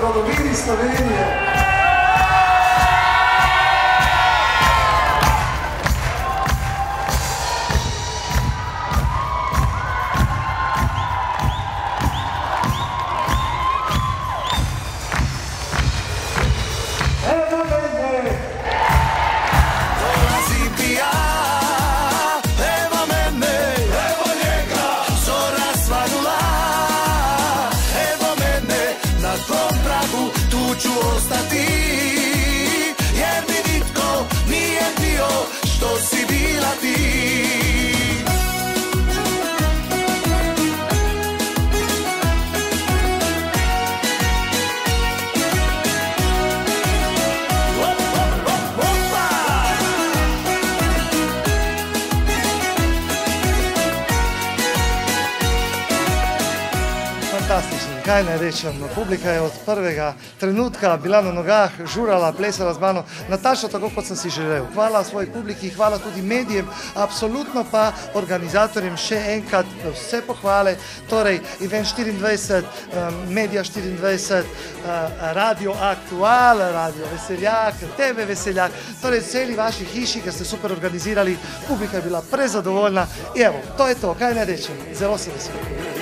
zgodovini Slovenije. Ću ostati, jer mi nitko nije bio što si bila ti. Fantastično, kaj naj rečem, publika je od prvega trenutka bila na nogah, žurala, plesala z mano, Nataša, tako kot sem si želel. Hvala svoji publiki, hvala tudi medijem, absolutno pa organizatorjem še enkrat vse pohvale, torej Event 24, Media 24, Radio Aktual, Radio Veseljak, TV Veseljak, torej celi vaši hiši, ker ste super organizirali, publika je bila prezadovoljna. Evo, to je to, kaj naj rečem, zelo se veselim.